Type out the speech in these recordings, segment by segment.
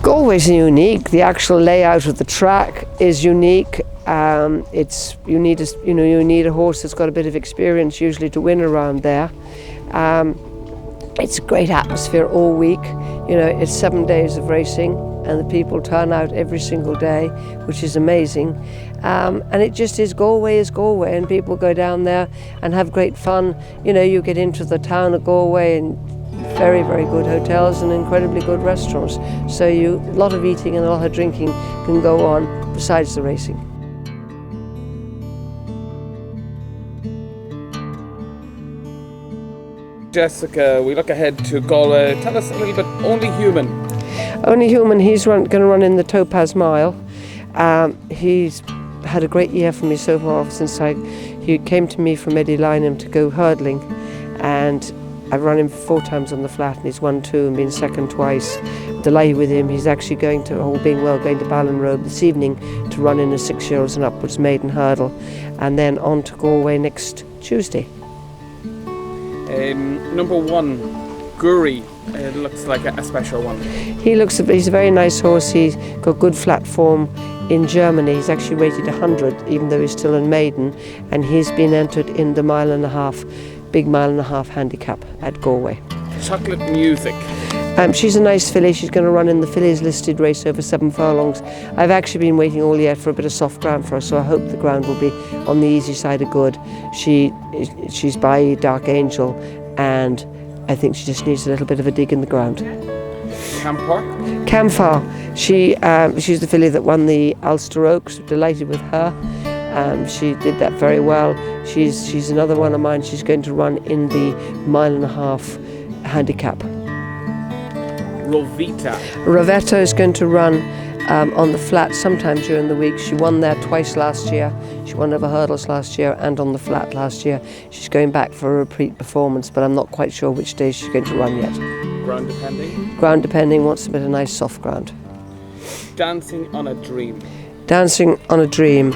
Galway's unique. The actual layout of the track is unique. You need a horse that's got a bit of experience usually to win around there. It's a great atmosphere all week. It's 7 days of racing, and the people turn out every single day, which is amazing. And it just is Galway, and people go down there and have great fun. You get into the town of Galway and very, very good hotels and incredibly good restaurants. So a lot of eating and a lot of drinking can go on besides the racing. Jessica, we look ahead to Galway. Tell us a little bit, Only Human. Only Human, he's going to run in the Tote Mile. He's had a great year for me so far since he came to me from Eddie Lynham to go hurdling, and I've run him 4 times on the flat, and he's won 2 and been second twice. Delighted with him. He's actually going to, all being well, going to Ballinrobe this evening to run in a 6-year-olds and upwards maiden hurdle, and then on to Galway next Tuesday. Number 1, Guri. It looks like a special one. He's a very nice horse. He's got good flat form in Germany. He's actually rated 100, even though he's still in maiden, and he's been entered in the big mile and a half handicap at Galway. Chocolate Music. She's a nice filly. She's going to run in the fillies listed race over 7 furlongs. I've actually been waiting all year for a bit of soft ground for her, so I hope the ground will be on the easy side of good. She's by Dark Angel, and I think she just needs a little bit of a dig in the ground. Camphor. She's the filly that won the Ulster Oaks. Delighted with her. She did that very well. She's another one of mine. She's going to run in the mile and a half handicap. Rovetta is going to run on the flat sometime during the week. She won there twice last year. She won over hurdles last year and on the flat last year. She's going back for a repeat performance, but I'm not quite sure which day she's going to run yet. Ground depending? Ground depending, wants a bit of nice soft ground. Dancing on a Dream. Dancing on a Dream.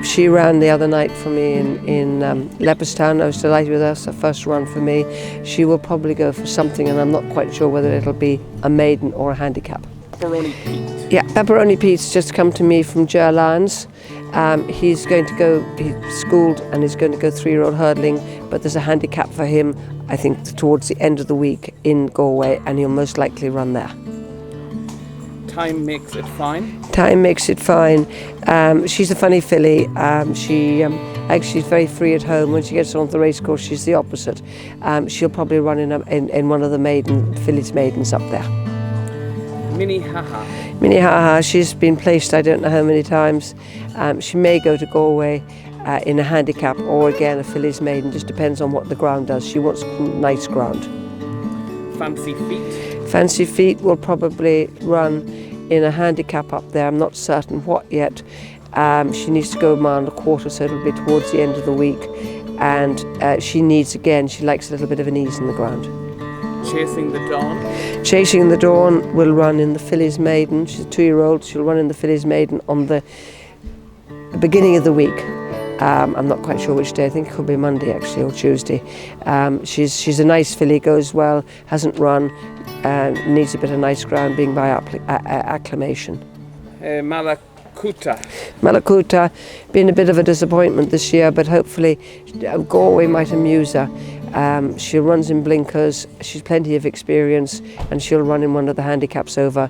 She ran the other night for me in Leopardstown. I was delighted with her. It's her first run for me. She will probably go for something, and I'm not quite sure whether it'll be a maiden or a handicap. Pepperoni Pete. Yeah, Pepperoni Pete's just come to me from Ger Lyons. He's schooled and he's going to go 3-year-old hurdling, but there's a handicap for him, I think, towards the end of the week in Galway, and he'll most likely run there. Time Makes It Fine. Time Makes It Fine. She's a funny filly. She's very free at home. When she gets on the racecourse, she's the opposite. She'll probably run in one of the fillies maidens up there. Minnehaha. She's been placed I don't know how many times. She may go to Galway in a handicap or again a fillies maiden. Just depends on what the ground does. She wants nice ground. Fancy Feet. Fancy Feet will probably run in a handicap up there. I'm not certain what yet. She needs to go a mile and a quarter, so it'll be towards the end of the week. And she likes a little bit of an ease in the ground. Chasing the Dawn. Chasing the Dawn will run in the fillies maiden. She's a 2-year-old. She'll run in the fillies maiden on the beginning of the week. I'm not quite sure which day. I think it could be Monday actually or Tuesday. She's a nice filly, goes well, hasn't run, needs a bit of nice ground, being by acclamation. Malakuta, been a bit of a disappointment this year, but hopefully Galway might amuse her. She runs in blinkers, she's plenty of experience, and she'll run in one of the handicaps over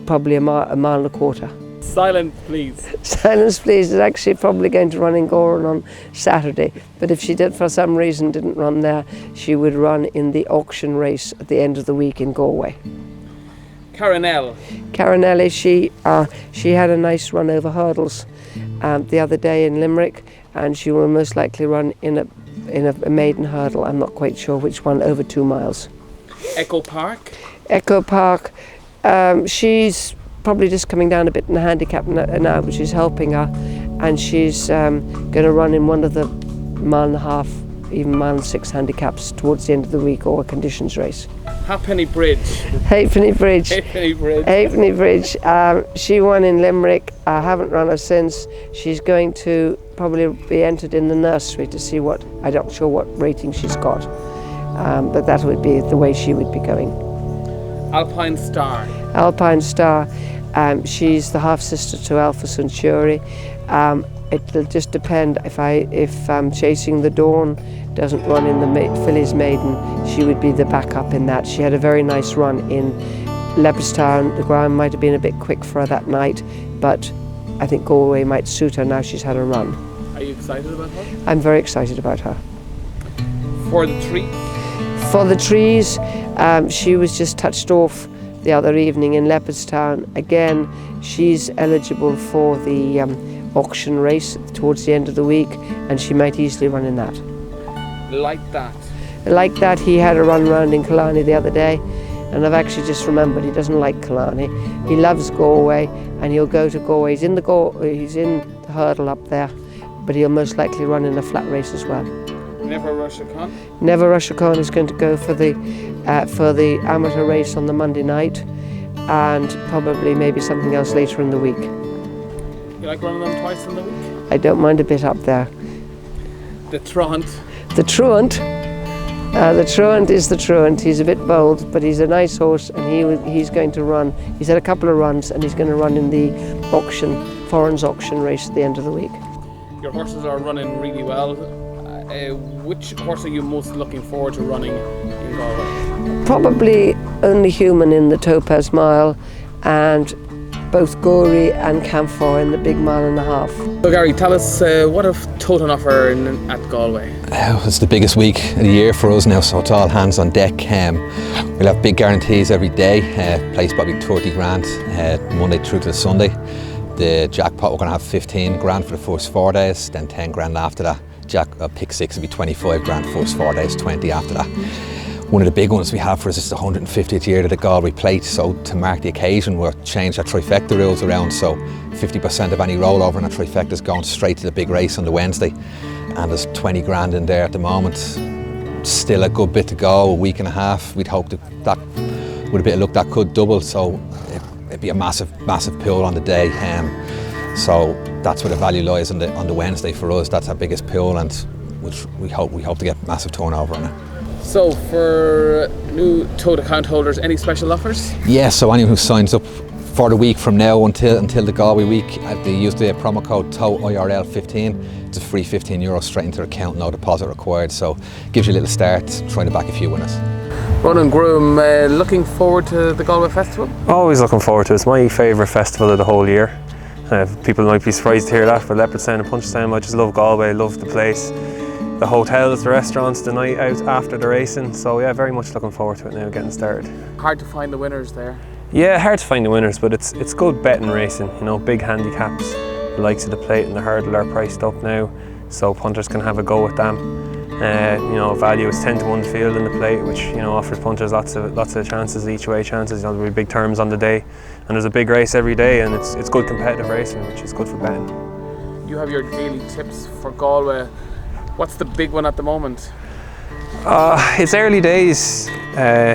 probably a mile and a quarter. Silence Please. Silence Please is actually probably going to run in Goran on Saturday, but if she for some reason didn't run there, she would run in the auction race at the end of the week in Galway. Caranelli, she had a nice run over hurdles the other day in Limerick, and she will most likely run in a maiden hurdle. I'm not quite sure which one, over 2 miles. Echo Park, she's probably just coming down a bit in the handicap now, which is helping her, and she's going to run in one of the mile and a half, even mile and 6 handicaps towards the end of the week, or a conditions race. Halfpenny Bridge. Halfpenny Bridge. She won in Limerick. I haven't run her since. She's going to probably be entered in the nursery to see I'm not sure what rating she's got, but that would be the way she would be going. Alpine Star. Alpine Star. She's the half sister to Alpha Centauri. It'll just depend if Chasing the Dawn doesn't run in the Filly's Maiden, she would be the backup in that. She had a very nice run in Leopardstown. The ground might have been a bit quick for her that night, but I think Galway might suit her now she's had a run. Are you excited about her? I'm very excited about her. For the tree? For the trees, she was just touched off the other evening in Leopardstown. Again, she's eligible for the auction race towards the end of the week, and she might easily run in that. Like that? Like that, he had a run round in Killarney the other day, and I've actually just remembered he doesn't like Killarney. He loves Galway, and he'll go to Galway. He's in the hurdle up there, but he'll most likely run in a flat race as well. Never Russia Con? Never Russia Con is going to go for the amateur race on the Monday night, and probably maybe something else later in the week. You like running them twice in the week? I don't mind a bit up there. The Truant? The Truant? The Truant is the Truant. He's a bit bold, but he's a nice horse, and he's going to run. He's had a couple of runs, and he's going to run in the Foreign's auction race at the end of the week. Your horses are running really well. Which horse are you most looking forward to running in Galway? Probably Only Human in the Topaz Mile, and both Gory and Camphor in the big 1.5 miles. So Gary, tell us what have Tote on offer at Galway? It's the biggest week of the year for us now, so it's all hands on deck. We'll have big guarantees every day, placed probably 30 grand Monday through to Sunday. The jackpot, we're going to have 15 grand for the first 4 days, then 10 grand after that. Pick 6 will be 25 grand first 4 days, 20 after that. One of the big ones we have for us is the 150th year of the Galway Plate, so to mark the occasion we've changed our trifecta rules around, so 50% of any rollover in a trifecta is going straight to the big race on the Wednesday, and there's 20 grand in there at the moment. Still a good bit to go, a week and a half. We'd hope that with a bit of luck that could double, so it'd be a massive pool on the day. So that's where the value lies on the Wednesday for us. That's our biggest pool, and we hope to get massive turnover on it. So for new Tote account holders, any special offers? Yeah, so anyone who signs up for the week from now until the Galway week, they use the promo code Tote IRL15. It's a free €15 straight into their account, no deposit required. So gives you a little start, trying to back a few winners. Ronan Groom, looking forward to the Galway Festival? Always looking forward to it. It's my favourite festival of the whole year. People might be surprised to hear that, but Leopardstown and Punchestown, I just love Galway, I love the place. The hotels, the restaurants, the night out after the racing. So yeah, very much looking forward to it now, getting started. Hard to find the winners there? Yeah, hard to find the winners, but it's good betting racing. You know, big handicaps, the likes of the Plate and the Hurdle are priced up now, so punters can have a go with them. You know, value is 10 to 1 field in the Plate, which, you know, offers punters lots of chances, each way chances. You know, there'll be big terms on the day, and there's a big race every day, and it's good competitive racing, which is good for betting. You have your daily tips for Galway. What's the big one at the moment? It's early days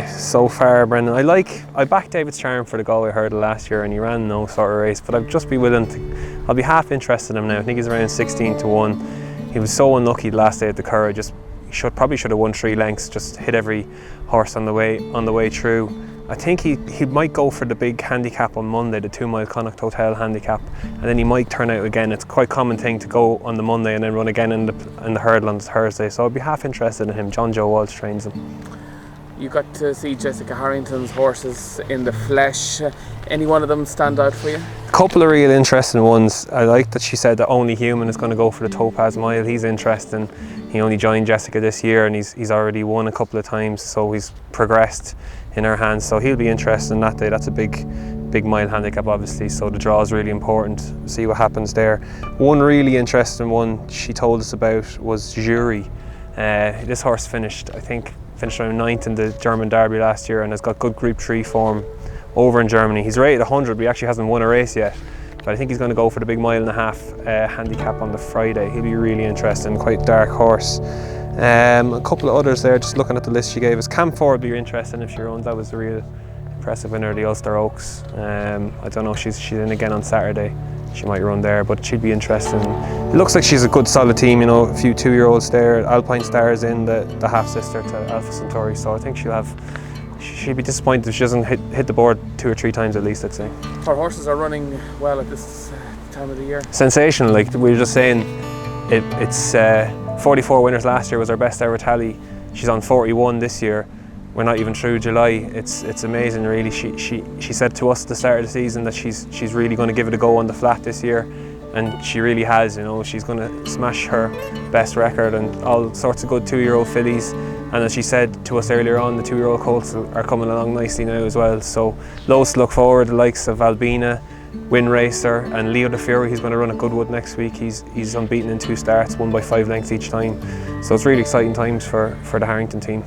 so far, Brendan. I backed David's Charm for the Galway Hurdle last year, and he ran no sort of race, but I'll be half interested in him now. I think he's around 16 to 1. He was so unlucky the last day at the Curragh. He probably should have won 3 lengths, just hit every horse on the way through. I think he might go for the big handicap on Monday, the 2 mile Connacht Hotel handicap, and then he might turn out again. It's quite a common thing to go on the Monday and then run again in the hurdle on the Thursday, so I'd be half interested in him. John Joe Walsh trains him. You got to see Jessica Harrington's horses in the flesh. Any one of them stand out for you? A couple of real interesting ones. I like that she said that Only Human is going to go for the Topaz Mile. He's interesting. He only joined Jessica this year, and he's already won a couple of times, so he's progressed in her hands. So he'll be interested in that day. That's a big mile handicap, obviously, so the draw is really important. See what happens there. One really interesting one she told us about was Jury. This horse finished around 9th in the German Derby last year, and has got good Group 3 form over in Germany. He's rated 100, but he actually hasn't won a race yet. But I think he's going to go for the big 1.5 mile handicap on the Friday. He'll be really interesting, quite dark horse. A couple of others there, just looking at the list she gave us. Camphor would be interesting if she runs. That was the real impressive winner of the Ulster Oaks. I don't know if she's in again on Saturday. She might run there, but she'd be interesting. It looks like she's a good solid team, you know, a few 2-year-olds there. Alpine Stars in, the half-sister to Alpha Centauri, so I think she'll have she'd be disappointed if she doesn't hit the board 2 or 3 times at least, I'd say. Our horses are running well at this time of the year. Sensational, like we were just saying, it's 44 winners last year was our best ever tally. She's on 41 this year. We're not even through July. It's amazing, really. She said to us at the start of the season that she's really going to give it a go on the flat this year, and she really has. You know, she's going to smash her best record and all sorts of good 2-year-old fillies. And as she said to us earlier on, the 2-year-old colts are coming along nicely now as well. So loads to look forward. The likes of Albina, Win Racer, and Leo the Fury. He's going to run at Goodwood next week. He's unbeaten in 2 starts, won by 5 lengths each time. So it's really exciting times for the Harrington team.